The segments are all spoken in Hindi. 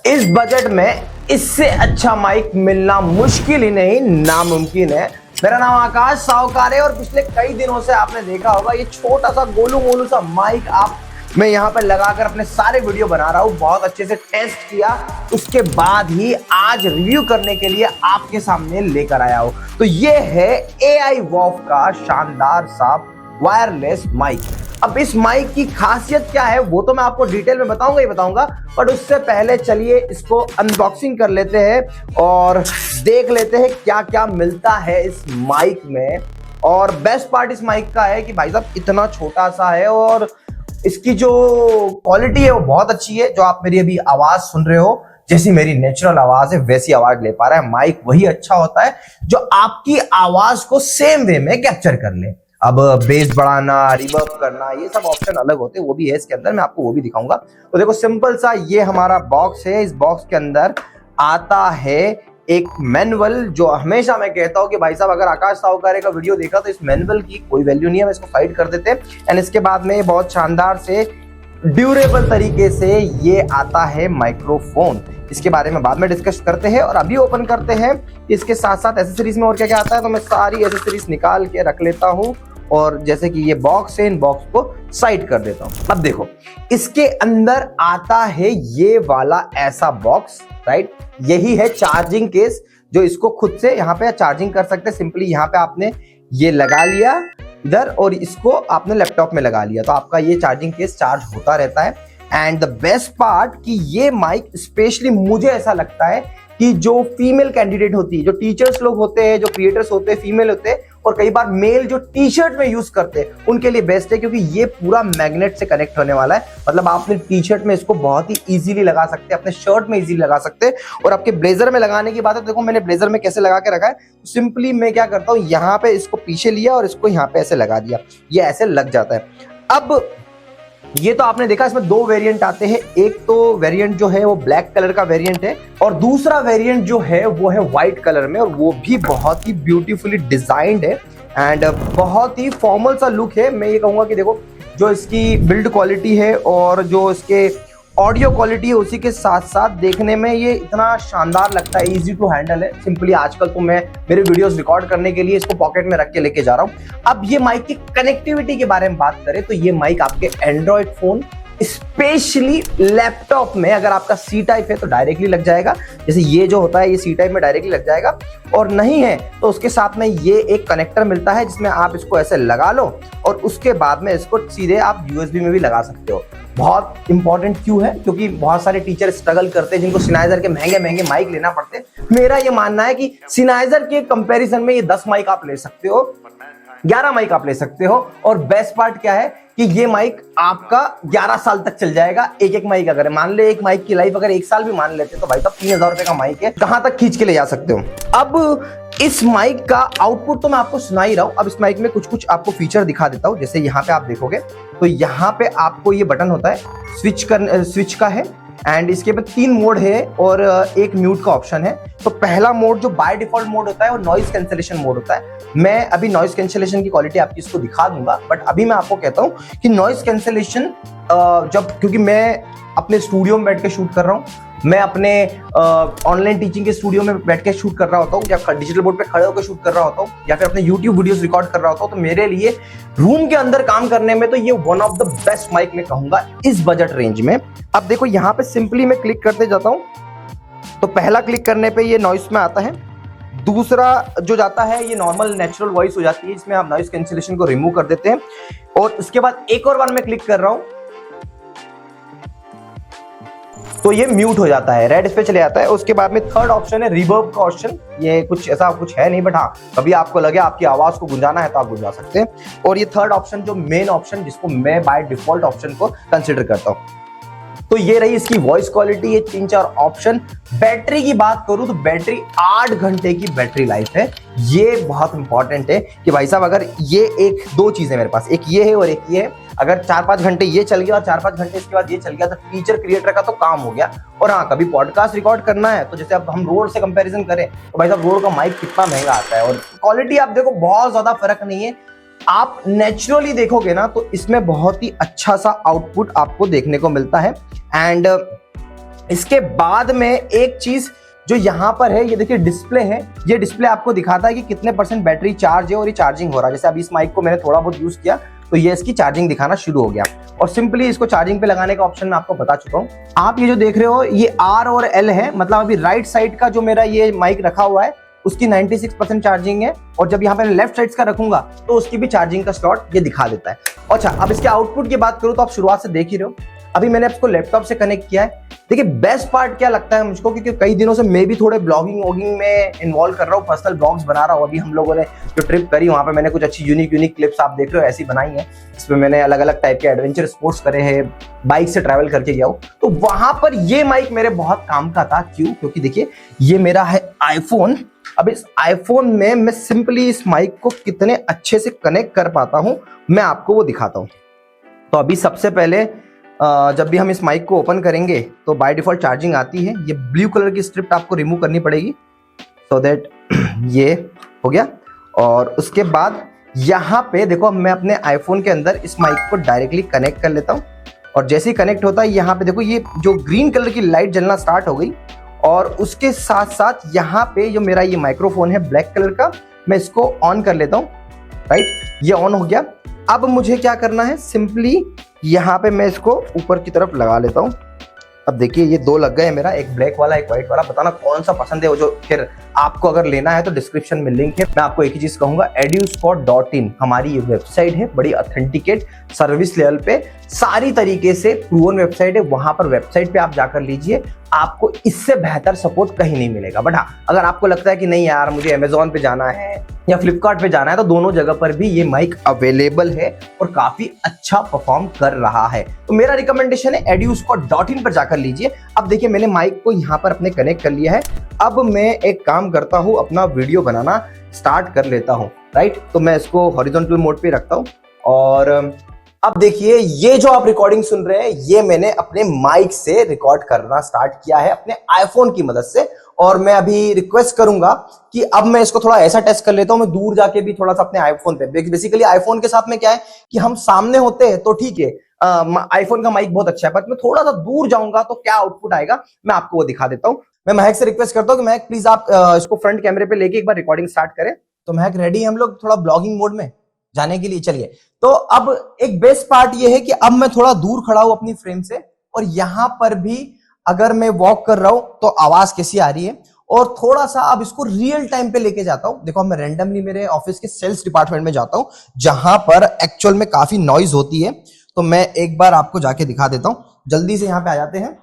इस बजट में इससे अच्छा माइक मिलना मुश्किल ही नहीं नामुमकिन है। मेरा नाम आकाश साहूकार है और पिछले कई दिनों से आपने देखा होगा ये छोटा सा गोलू मोलू सा माइक मैं यहाँ पर लगाकर अपने सारे वीडियो बना रहा हूँ। बहुत अच्छे से टेस्ट किया, उसके बाद ही आज रिव्यू करने के लिए आपके सामने लेकर आया हूँ। तो ये है AIVOF का शानदार सा वायरलेस माइक। अब इस माइक की खासियत क्या है वो तो मैं आपको डिटेल में बताऊंगा ही बताऊंगा, बट उससे पहले चलिए इसको अनबॉक्सिंग कर लेते हैं और देख लेते हैं क्या क्या मिलता है इस माइक में। और बेस्ट पार्ट इस माइक का है कि भाई साहब इतना छोटा सा है और इसकी जो क्वालिटी है वो बहुत अच्छी है। जो आप मेरी अभी आवाज सुन रहे हो, जैसी मेरी नेचुरल आवाज है वैसी आवाज ले पा रहा है माइक। वही अच्छा होता है जो आपकी आवाज को सेम वे में कैप्चर कर ले। अब बेस बढ़ाना, रिवर्ब करना, ये सब ऑप्शन अलग होते हैं, वो भी है इसके अंदर, मैं आपको वो भी दिखाऊंगा। तो देखो सिंपल सा ये हमारा बॉक्स है। इस बॉक्स के अंदर आता है एक मैनुअल। जो हमेशा मैं कहता हूं कि भाई साहब अगर आकाश साहूकार का वीडियो देखा तो इस मैनुअल की कोई वैल्यू नहीं है, हम इसको साइड कर देते हैं। एंड इसके बाद में बहुत शानदार से ड्यूरेबल तरीके से ये आता है माइक्रोफोन। इसके बारे में बाद में डिस्कस करते हैं और अभी ओपन करते हैं इसके साथ साथ एसेसरीज में और क्या क्या आता है। तो मैं सारी एसेसरीज निकाल के रख लेता हूँ और जैसे कि ये बॉक्स है, इन बॉक्स को साइड कर देता हूं। अब देखो इसके अंदर आता है ये वाला ऐसा बॉक्स, राइट। यही है चार्जिंग केस जो इसको खुद से यहाँ पे चार्जिंग कर सकते हैं। सिंपली यहाँ पे आपने ये लगा लिया इधर और इसको आपने लैपटॉप में लगा लिया तो आपका ये चार्जिंग केस चार्ज होता रहता है। एंड द बेस्ट पार्ट कि ये माइक स्पेशली मुझे ऐसा लगता है कि जो फीमेल कैंडिडेट होती है, जो टीचर्स लोग होते हैं, जो क्रिएटर्स होते हैं, फीमेल होते हैं और कई बार मेल जो टी शर्ट में यूज करते हैं उनके लिए बेस्ट है, क्योंकि ये पूरा मैग्नेट से कनेक्ट होने वाला है। मतलब आप अपने टी शर्ट में इसको बहुत ही इजीली लगा सकते हैं, अपने शर्ट में इजीली लगा सकते हैं। और आपके ब्लेजर में लगाने की बात है, देखो मैंने ब्लेजर में कैसे लगा के रखा है। सिंपली मैं क्या करता हूँ, यहाँ पे इसको पीछे लिया और इसको यहाँ पे ऐसे लगा दिया, ये ऐसे लग जाता है। अब ये तो आपने देखा, इसमें दो वेरिएंट आते हैं। एक तो वेरिएंट जो है वो ब्लैक कलर का वेरिएंट है और दूसरा वेरिएंट जो है वो है व्हाइट कलर में और वो भी बहुत ही ब्यूटीफुली डिजाइंड है एंड बहुत ही फॉर्मल सा लुक है। मैं ये कहूंगा कि देखो जो इसकी बिल्ड क्वालिटी है और जो इसके ऑडियो क्वालिटी है उसी के साथ साथ देखने में ये इतना शानदार लगता है, इजी टू हैंडल है। सिंपली आजकल तो मैं मेरे वीडियोस रिकॉर्ड करने के लिए इसको पॉकेट में रख के लेके जा रहा हूँ। अब ये माइक की कनेक्टिविटी के बारे में बात करें तो ये माइक आपके एंड्रॉइड फोन स्पेशली लैपटॉप में अगर आपका सी टाइप है तो डायरेक्टली लग जाएगा। जैसे ये जो होता है ये सी टाइप में डायरेक्टली लग जाएगा, और नहीं है तो उसके साथ में ये एक कनेक्टर मिलता है जिसमें आप इसको ऐसे लगा लो और उसके बाद में इसको सीधे आप USB में भी लगा सकते हो। बहुत इंपॉर्टेंट क्यों है, क्योंकि बहुत सारे टीचर स्ट्रगल करते हैं जिनको सिनाइजर के महंगे महंगे माइक लेना पड़ते हैं। मेरा ये मानना है कि सिनाइजर के कंपैरिजन में ये 10 माइक आप ले सकते हो, 11 माइक आप ले सकते हो। और बेस्ट पार्ट क्या है कि ये माइक आपका 11 साल तक चल जाएगा। एक एक माइक अगर मान ले, एक माइक की लाइफ अगर 1 साल भी मान लेते तो भाई साहब 3000 रुपए का माइक है, कहां तक खींच के ले जा सकते हो। अब इस माइक का आउटपुट तो मैं आपको सुना ही रहा हूं। अब इस माइक में कुछ कुछ आपको फीचर दिखा देता हूं। जैसे यहाँ पे आप देखोगे तो यहाँ पे आपको ये बटन होता है स्विच का है एंड इसके पे 3 मोड है और एक म्यूट का ऑप्शन है। तो पहला मोड जो बाय डिफॉल्ट मोड होता है वो नॉइज कैंसलेशन मोड होता है। मैं अभी नॉइज कैंसलेशन की क्वालिटी आपकी इसको दिखा दूंगा, बट अभी मैं आपको कहता हूं कि नॉइज कैंसलेशन क्योंकि मैं अपने स्टूडियो में बैठ के शूट कर रहा हूं, मैं अपने ऑनलाइन टीचिंग के स्टूडियो में बैठ के शूट कर रहा होता हूँ या डिजिटल बोर्ड पे खड़े होकर शूट कर रहा होता हूँ या फिर अपने YouTube वीडियोस रिकॉर्ड कर रहा होता हूँ, तो मेरे लिए रूम के अंदर काम करने में तो ये one of the best mic मैं कहूंगा इस बजट रेंज में। अब देखो यहाँ पे सिंपली मैं क्लिक करते जाता हूँ तो पहला क्लिक करने पे ये नॉइस में आता है। दूसरा जो जाता है ये नॉर्मल नेचुरल वॉइस हो जाती है, इसमें आप नॉइस कैंसलेशन को रिमूव कर देते हैं। और उसके बाद एक और बार मैं क्लिक कर रहा हूँ तो ये म्यूट हो जाता है, रेड पे चले जाता है। उसके बाद में थर्ड ऑप्शन है रिवर्ब का ऑप्शन। ये कुछ ऐसा कुछ है नहीं, बट हाँ कभी आपको लगे आपकी आवाज को गुंजाना है तो आप गुंजा सकते हैं। और ये थर्ड ऑप्शन जो मेन ऑप्शन जिसको मैं बाय डिफॉल्ट ऑप्शन को कंसिडर करता हूँ। तो ये रही इसकी वॉइस क्वालिटी, ये 3-4 ऑप्शन। बैटरी की बात करूं तो बैटरी 8 घंटे की बैटरी लाइफ है। ये बहुत इंपॉर्टेंट है कि भाई साहब अगर ये 1-2 चीजें मेरे पास, एक ये है और एक ये है, अगर 4-5 घंटे ये चल गया और 4-5 घंटे इसके बाद ये चल गया तो टीचर क्रिएटर का तो काम हो गया। और हाँ कभी पॉडकास्ट रिकॉर्ड करना है तो जैसे अब हम रोड से कंपैरिजन करें तो भाई साहब रोड का माइक कितना महंगा आता है और क्वालिटी आप देखो बहुत ज्यादा फर्क नहीं है। आप नेचुरली देखोगे ना तो इसमें बहुत ही अच्छा सा आउटपुट आपको देखने को मिलता है। एंड इसके बाद में एक चीज जो यहाँ पर है, ये देखिए डिस्प्ले है। ये डिस्प्ले आपको दिखाता है कि कितने % बैटरी चार्ज है और ये चार्जिंग हो रहा है। जैसे अभी इस माइक को मैंने थोड़ा बहुत यूज किया तो ये इसकी चार्जिंग दिखाना शुरू हो गया। और सिंपली इसको चार्जिंग पे लगाने का ऑप्शन मैं आपको बता चुका हूँ। आप ये जो देख रहे हो ये R और L है, मतलब अभी राइट साइड का जो मेरा ये माइक रखा हुआ है उसकी 96% चार्जिंग है, और जब यहाँ पे लेफ्ट साइड का रखूंगा तो उसकी भी चार्जिंग का स्लॉट ये दिखा देता है। अच्छा, अब इसके आउटपुट की बात करूँ तो आप शुरुआत से देख ही रहे हो। अभी मैंने इसको लैपटॉप से कनेक्ट किया है। देखिए बेस्ट पार्ट क्या लगता है मुझको, क्योंकि कई दिनों से मैं भी थोड़े ब्लॉगिंग वॉगिंग में इन्वॉल्व कर रहा हूँ, पर्सनल ब्लॉग्स बना रहा हूँ। अभी हम लोगों ने जो ट्रिप करी वहाँ पे मैंने कुछ अच्छी यूनिक क्लिप्स आप देख रहे हो ऐसी बनाई है। इसमें मैंने अलग अलग टाइप के एडवेंचर स्पोर्ट्स करे हैं, बाइक से ट्रैवल करके गया हूँ। तो वहां पर ये माइक मेरे बहुत काम का था। क्यों? क्योंकि देखिए ये मेरा है आईफोन। अब इस आईफोन में मैं सिंपली इस माइक को कितने अच्छे से कनेक्ट कर पाता हूँ मैं आपको वो दिखाता हूँ। तो अभी सबसे पहले जब भी हम इस माइक को ओपन करेंगे तो बाय डिफॉल्ट चार्जिंग आती है। ये ब्लू कलर की स्ट्रिप आपको रिमूव करनी पड़ेगी सो दैट ये हो गया। और उसके बाद यहाँ पे देखो मैं अपने आईफोन के अंदर इस माइक को डायरेक्टली कनेक्ट कर लेता हूँ, और जैसे ही कनेक्ट होता है यहाँ पे देखो ये जो ग्रीन कलर की लाइट जलना स्टार्ट हो गई। और उसके साथ साथ यहाँ पे जो मेरा ये माइक्रोफोन है ब्लैक कलर का, मैं इसको ऑन कर लेता हूँ। राइट, ये ऑन हो गया। अब मुझे क्या करना है, सिंपली यहाँ पे मैं इसको ऊपर की तरफ लगा लेता हूँ। अब देखिए ये दो लग गए मेरा, एक ब्लैक वाला एक व्हाइट वाला। बताना कौन सा पसंद है वो, जो फिर आपको अगर लेना है तो डिस्क्रिप्शन में लिंक है। मैं आपको एक ही चीज कहूंगा, eduspot.in हमारी ये वेबसाइट है, बड़ी ऑथेंटिकेट सर्विस लेवल पे सारी तरीके से प्रूवन वेबसाइट है। वहां पर वेबसाइट पे आप जाकर लीजिए, आपको इससे बेहतर सपोर्ट कहीं नहीं मिलेगा। बट हाँ, अगर आपको लगता है कि नहीं यार मुझे अमेजोन पे जाना है या फ्लिपकार्ट पे जाना है, तो दोनों जगह पर भी ये माइक अवेलेबल है और काफी अच्छा परफॉर्म कर रहा है। तो मेरा रिकमेंडेशन है eduspot.in पर जाकर लीजिए। अब देखिए मैंने माइक को यहाँ पर अपने कनेक्ट कर लिया है। अब मैं एक काम करता हूँ, अपना वीडियो बनाना स्टार्ट कर लेता हूँ। राइट, तो मैं इसको हॉरिजॉन्टल मोड पे रखता हूँ। और अब देखिए ये जो आप रिकॉर्डिंग सुन रहे हैं ये मैंने अपने माइक से रिकॉर्ड करना स्टार्ट किया है अपने आईफोन की मदद से। और मैं अभी रिक्वेस्ट करूंगा कि अब मैं इसको थोड़ा ऐसा टेस्ट कर लेता हूं, मैं दूर जाके भी थोड़ा सा अपने आईफोन पे। बेसिकली आईफोन के साथ में क्या है कि हम सामने होते हैं तो ठीक है, आईफोन का माइक बहुत अच्छा है, बट मैं थोड़ा सा दूर जाऊंगा तो क्या आउटपुट आएगा मैं आपको वो दिखा देता हूं। मैं महक से रिक्वेस्ट करता हूं कि महक प्लीज आप इसको फ्रंट कैमरे पे लेके एक बार रिकॉर्डिंग स्टार्ट करें। तो महक रेडी है हम लोग थोड़ा ब्लॉगिंग मोड में जाने के लिए? चलिए। तो अब एक बेस्ट पार्ट ये है कि अब मैं थोड़ा दूर खड़ा हूं अपनी फ्रेम से, और यहां पर भी अगर मैं वॉक कर रहा हूं तो आवाज कैसी आ रही है। और थोड़ा सा अब इसको रियल टाइम पे लेके जाता हूं। देखो मैं रैंडमली मेरे ऑफिस के सेल्स डिपार्टमेंट में जाता हूं जहां पर एक्चुअल में काफी नॉइज होती है। तो मैं एक बार आपको जाके दिखा देता हूं। जल्दी से यहां पे आ जाते हैं,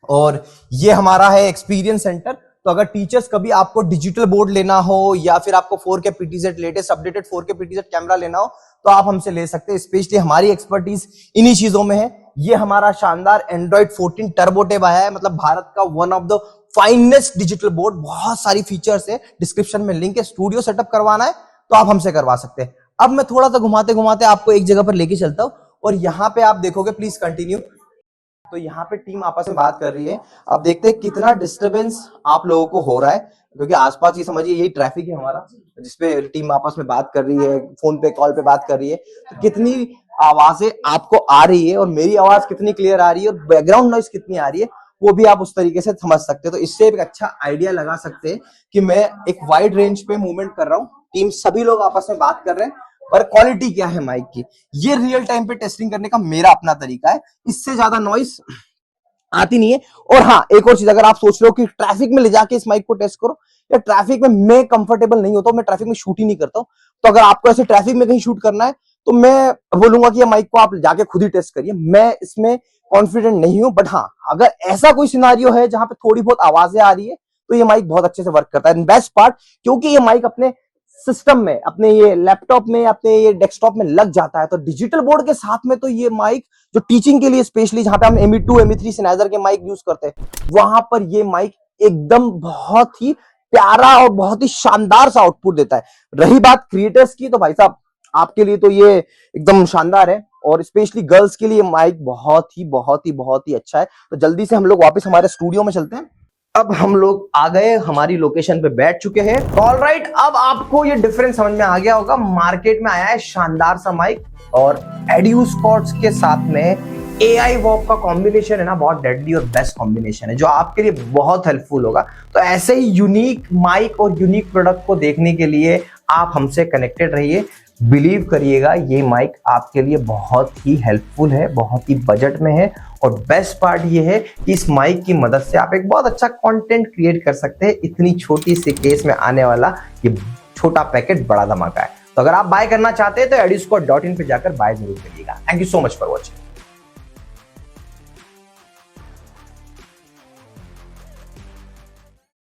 और ये हमारा है एक्सपीरियंस सेंटर। तो अगर टीचर्स कभी आपको डिजिटल बोर्ड लेना हो या फिर आपको 4K PTZ latest updated 4K PTZ camera लेना हो तो आप हमसे ले सकते हैं। स्पेशली हमारी एक्सपर्टीज इन्हीं चीजों में है। ये हमारा शानदार Android 14 टर्बो टैब आया है, मतलब भारत का one of the finest digital board. बहुत सारी फीचर्स है, डिस्क्रिप्शन में लिंक है। स्टूडियो सेटअप करवाना है तो आप हमसे करवा सकते हैं। अब मैं थोड़ा सा घुमाते घुमाते आपको एक जगह पर लेके चलता हूं, और यहाँ पे आप देखोगे, प्लीज कंटिन्यू। तो यहाँ पे टीम आपस में बात कर रही है। अब देखते हैं कितना डिस्टरबेंस आप लोगों को हो रहा है, क्योंकि आसपास ये समझिए यही ट्रैफिक है हमारा, जिसपे टीम आपस में बात कर रही है, फोन पे कॉल पे बात कर रही है। तो कितनी आवाजें आपको आ रही है और मेरी आवाज कितनी क्लियर आ रही है और बैकग्राउंड नॉइज कितनी आ रही है, वो भी आप उस तरीके से समझ सकते हैं। तो इससे एक अच्छा आइडिया लगा सकते हैं कि मैं एक वाइड रेंज पे मूवमेंट कर रहा हूँ। टीम सभी लोग आपस में बात कर रहे हैं, पर क्वालिटी क्या है माइक की, ये रियल टाइम पे टेस्टिंग करने का मेरा अपना तरीका है। इससे ज्यादा नॉइस आती नहीं है। और हाँ, एक और चीज, अगर आप सोच रहे हो कि ट्रैफिक में ले जाके इस माइक को टेस्ट करो, या ट्रैफिक में मैं कंफर्टेबल नहीं होता हूं, मैं ट्रैफिक में शूट ही नहीं करता हूं, तो अगर आपको ऐसे ट्रैफिक में कहीं शूट करना है तो मैं बोलूंगा कि ये माइक को आप जाके खुद ही टेस्ट करिए। मैं इसमें कॉन्फिडेंट नहीं हूं। बट हाँ, अगर ऐसा कोई सिनारियो है जहां पे थोड़ी बहुत आवाजें आ रही है तो ये माइक बहुत अच्छे से वर्क करता है। बेस्ट पार्ट, क्योंकि ये माइक अपने सिस्टम में, अपने ये लैपटॉप में, अपने ये डेस्कटॉप में लग जाता है, तो डिजिटल बोर्ड के साथ में तो ये माइक जो टीचिंग के लिए, स्पेशली जहां पे हम ME2 ME3 Sennheiser के माइक यूज करते हैं, वहां पर ये माइक एकदम बहुत ही प्यारा और बहुत ही शानदार सा आउटपुट देता है। रही बात क्रिएटर्स की, तो भाई साहब आपके लिए तो ये एकदम शानदार है, और स्पेशली गर्ल्स के लिए माइक बहुत ही अच्छा है। तो जल्दी से हम लोग वापस हमारे स्टूडियो में चलते हैं। अब हम लोग आ गए, हमारी लोकेशन पे बैठ चुके हैं। ऑलराइट, अब आपको ये डिफरेंस समझ में आ गया होगा। मार्केट में आया है शानदार सा माइक, और एड्यूस्पॉट्स के साथ में AI वॉक का कॉम्बिनेशन है ना, बहुत डेडली और बेस्ट कॉम्बिनेशन है जो आपके लिए बहुत हेल्पफुल होगा। तो ऐसे ही यूनिक माइक और यूनिक प्रोडक्ट को देखने के लिए आप हमसे कनेक्टेड रहिए। बिलीव करिएगा ये माइक आपके लिए बहुत ही हेल्पफुल है, बहुत ही बजट में है, और बेस्ट पार्ट ये है कि इस माइक की मदद से आप एक बहुत अच्छा कंटेंट क्रिएट कर सकते हैं। इतनी छोटी सी केस में आने वाला ये छोटा पैकेट बड़ा धमाका है। तो अगर आप बाय करना चाहते हैं तो edusco.in पे जाकर बाय जरूर करिएगा। Thank you so much for watching.